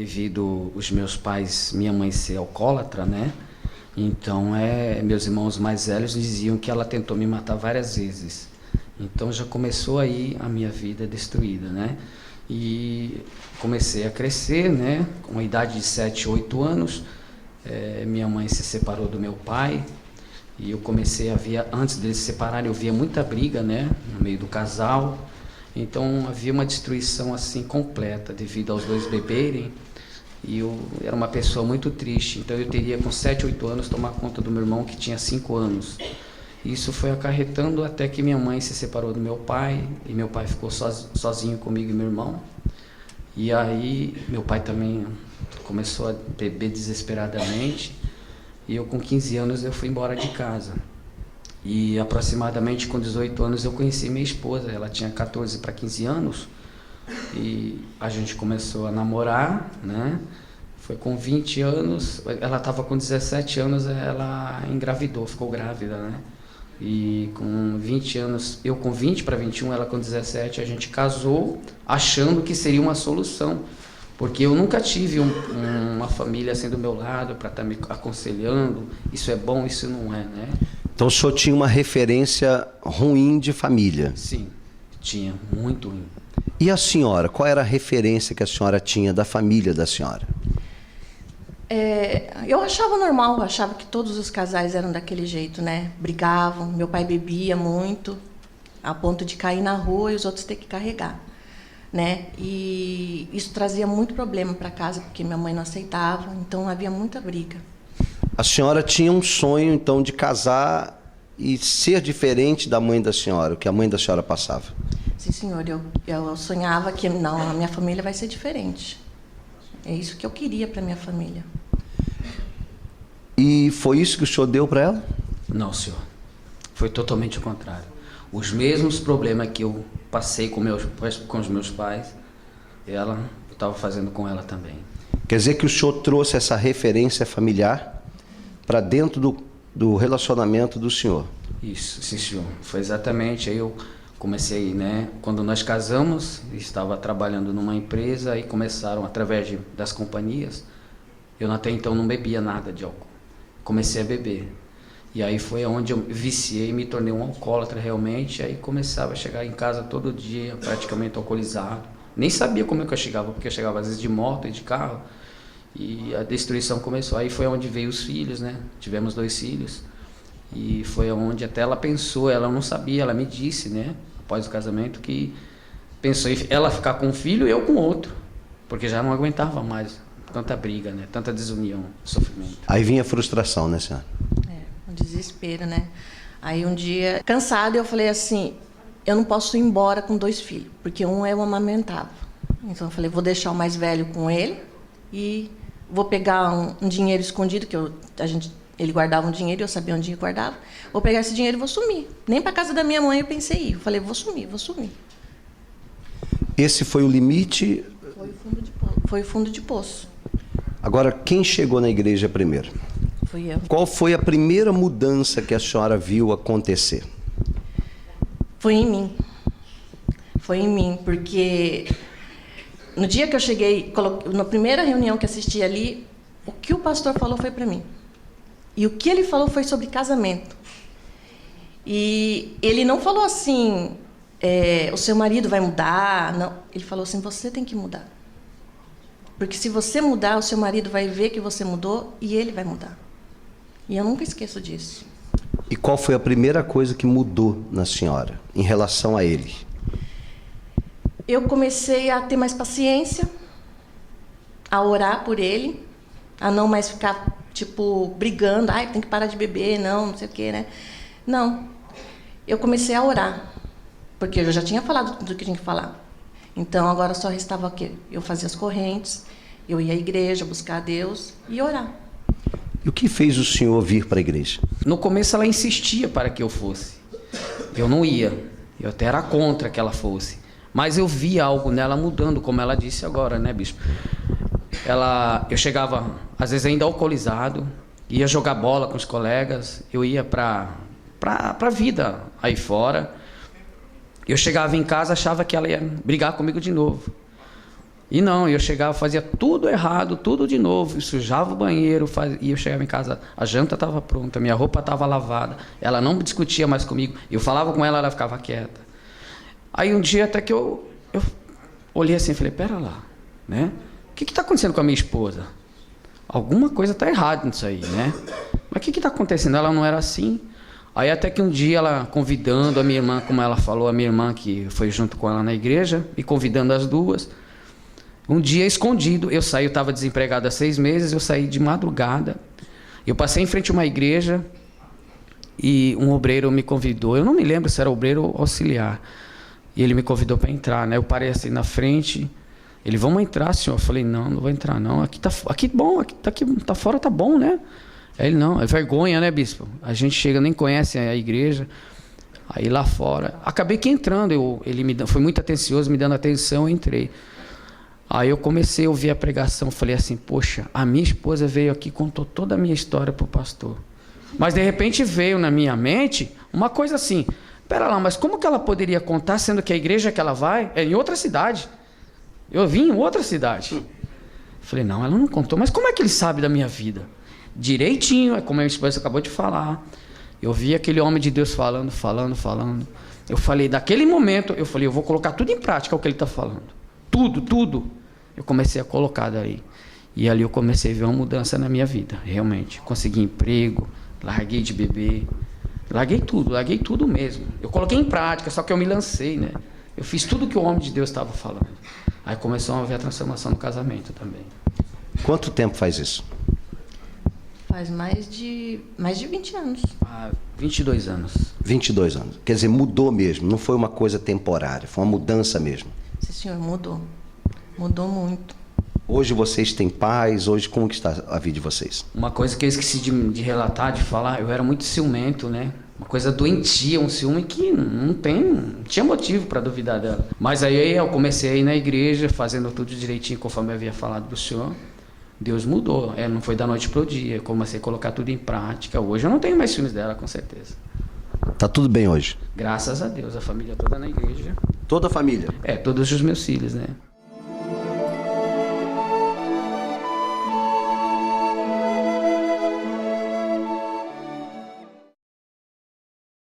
devido os meus pais, minha mãe ser alcoólatra, né? Então, meus irmãos mais velhos diziam que ela tentou me matar várias vezes. Então, já começou aí a minha vida destruída, né? E comecei a crescer, né? Com a idade de 7, 8 anos, minha mãe se separou do meu pai. E eu comecei a ver, antes deles se separarem, eu via muita briga, né? No meio do casal. Então, havia uma destruição assim completa, devido aos dois beberem. E eu era uma pessoa muito triste, então eu teria com 7, 8 anos tomar conta do meu irmão que tinha 5 anos. Isso foi acarretando até que minha mãe se separou do meu pai, e meu pai ficou sozinho comigo e meu irmão. E aí meu pai também começou a beber desesperadamente, e eu com 15 anos eu fui embora de casa. E aproximadamente com 18 anos eu conheci minha esposa, ela tinha 14 para 15 anos, e a gente começou a namorar, né? Foi com 20 anos, ela estava com 17 anos, ela engravidou, ficou grávida, né? E com 20 anos, eu com 20 para 21, ela com 17, a gente casou, achando que seria uma solução. Porque eu nunca tive uma família assim do meu lado para estar me aconselhando, isso é bom, isso não é, né? Então o senhor tinha uma referência ruim de família? Sim, tinha, muito ruim. E a senhora, qual era a referência que a senhora tinha da família da senhora? Eu achava normal, achava que todos os casais eram daquele jeito, né? Brigavam, meu pai bebia muito, a ponto de cair na rua e os outros ter que carregar, né? E isso trazia muito problema para casa, porque minha mãe não aceitava, então havia muita briga. A senhora tinha um sonho, então, de casar e ser diferente da mãe da senhora, o que a mãe da senhora passava? Sim, senhor, eu sonhava que não, a minha família vai ser diferente. É isso que eu queria para minha família. E foi isso que o senhor deu para ela? Não, senhor. Foi totalmente o contrário. Os mesmos problemas que eu passei com os meus pais, eu estava fazendo com ela também. Quer dizer que o senhor trouxe essa referência familiar para dentro do relacionamento do senhor? Isso, sim, senhor. Foi exatamente. Aí eu comecei, né? Quando nós casamos, estava trabalhando numa empresa e começaram, através das companhias, eu até então não bebia nada de álcool. Comecei a beber. E aí foi onde eu viciei e me tornei um alcoólatra realmente. Aí começava a chegar em casa todo dia, praticamente alcoolizado. Nem sabia como é que eu chegava, porque eu chegava às vezes de moto e de carro. E a destruição começou. Aí foi onde veio os filhos, né? Tivemos 2 filhos. E foi onde até ela pensou, ela não sabia, ela me disse, né? Após o casamento, que pensou em ela ficar com um filho e eu com outro. Porque já não aguentava mais tanta briga, né? Tanta desunião, sofrimento. Aí vinha a frustração, né, senhora? Um desespero, né? Aí um dia, cansada, eu falei assim, eu não posso ir embora com 2 filhos, porque um eu amamentava. Então eu falei, vou deixar o mais velho com ele e vou pegar um dinheiro escondido, que ele guardava um dinheiro, eu sabia onde ele guardava. Vou pegar esse dinheiro e vou sumir. Nem para casa da minha mãe eu pensei ir. Eu falei, vou sumir. Esse foi o limite? Foi o fundo de poço. Agora, quem chegou na igreja primeiro? Fui eu. Qual foi a primeira mudança que a senhora viu acontecer? Foi em mim. Foi em mim, porque no dia que eu cheguei, na primeira reunião que assisti ali, o que o pastor falou foi para mim. E o que ele falou foi sobre casamento. E ele não falou assim, o seu marido vai mudar. Não. Ele falou assim, você tem que mudar. Porque se você mudar, o seu marido vai ver que você mudou e ele vai mudar. E eu nunca esqueço disso. E qual foi a primeira coisa que mudou na senhora em relação a ele? Eu comecei a ter mais paciência, a orar por ele, a não mais ficar, brigando. Ai, tem que parar de beber, não sei o quê, né? Não. Eu comecei a orar, porque eu já tinha falado tudo que tinha que falar. Então, agora só restava o quê? Eu fazia as correntes, eu ia à igreja, buscar a Deus e orar. E o que fez o senhor vir para a igreja? No começo ela insistia para que eu fosse. Eu não ia. Eu até era contra que ela fosse. Mas eu via algo nela mudando, como ela disse agora, né, bispo? Eu chegava, às vezes ainda alcoolizado, ia jogar bola com os colegas, eu ia para a vida aí fora. Eu chegava em casa, achava que ela ia brigar comigo de novo. E não, eu chegava, fazia tudo errado, tudo de novo, sujava o banheiro, e eu chegava em casa, a janta estava pronta, minha roupa estava lavada, ela não discutia mais comigo, eu falava com ela, ela ficava quieta. Aí um dia até que eu olhei assim e falei, pera lá, né? O que está acontecendo com a minha esposa? Alguma coisa está errada nisso aí, né? Mas o que está acontecendo? Ela não era assim. Aí até que um dia ela convidando a minha irmã, como ela falou, a minha irmã que foi junto com ela na igreja, e convidando as duas. Um dia escondido, eu estava desempregado há 6 meses, eu saí de madrugada. Eu passei em frente a uma igreja e um obreiro me convidou. Eu não me lembro se era obreiro ou auxiliar. E ele me convidou para entrar, né? Eu parei assim na frente. Ele, vamos entrar, senhor. Eu falei, não vou entrar não. Aqui bom, aqui tá fora tá bom, né? Aí ele, não, é vergonha, né, bispo? A gente chega, nem conhece a igreja. Aí lá fora, acabei que entrando. Ele foi muito atencioso, me dando atenção, eu entrei. Aí eu comecei a ouvir a pregação, falei assim, poxa, a minha esposa veio aqui e contou toda a minha história para o pastor. Mas de repente veio na minha mente uma coisa assim, pera lá, mas como que ela poderia contar, sendo que a igreja que ela vai é em outra cidade? Eu vim em outra cidade. Falei, não, ela não contou, mas como é que ele sabe da minha vida? Direitinho, é como a minha esposa acabou de falar. Eu vi aquele homem de Deus falando. Eu falei, daquele momento, eu vou colocar tudo em prática o que ele está falando. Tudo. Eu comecei a colocar daí. E ali eu comecei a ver uma mudança na minha vida, realmente. Consegui emprego, larguei de beber, larguei tudo mesmo. Eu coloquei em prática, só que eu me lancei, né? Eu fiz tudo que o homem de Deus estava falando. Aí começou a haver a transformação no casamento também. Quanto tempo faz isso? Faz mais de 20 anos. 22 anos. 22 anos. Quer dizer, mudou mesmo, não foi uma coisa temporária, foi uma mudança mesmo. Sim, senhor, mudou. Mudou muito. Hoje vocês têm paz, hoje como que está a vida de vocês? Uma coisa que eu esqueci de relatar, de falar, eu era muito ciumento, né? Uma coisa doentia, um ciúme que não tinha motivo para duvidar dela. Mas aí eu comecei a ir na igreja, fazendo tudo direitinho, conforme eu havia falado para o senhor. Deus mudou, não foi da noite para o dia, eu comecei a colocar tudo em prática. Hoje eu não tenho mais ciúmes dela, com certeza. Tá tudo bem hoje? Graças a Deus, a família toda na igreja. Toda a família? Todos os meus filhos, né?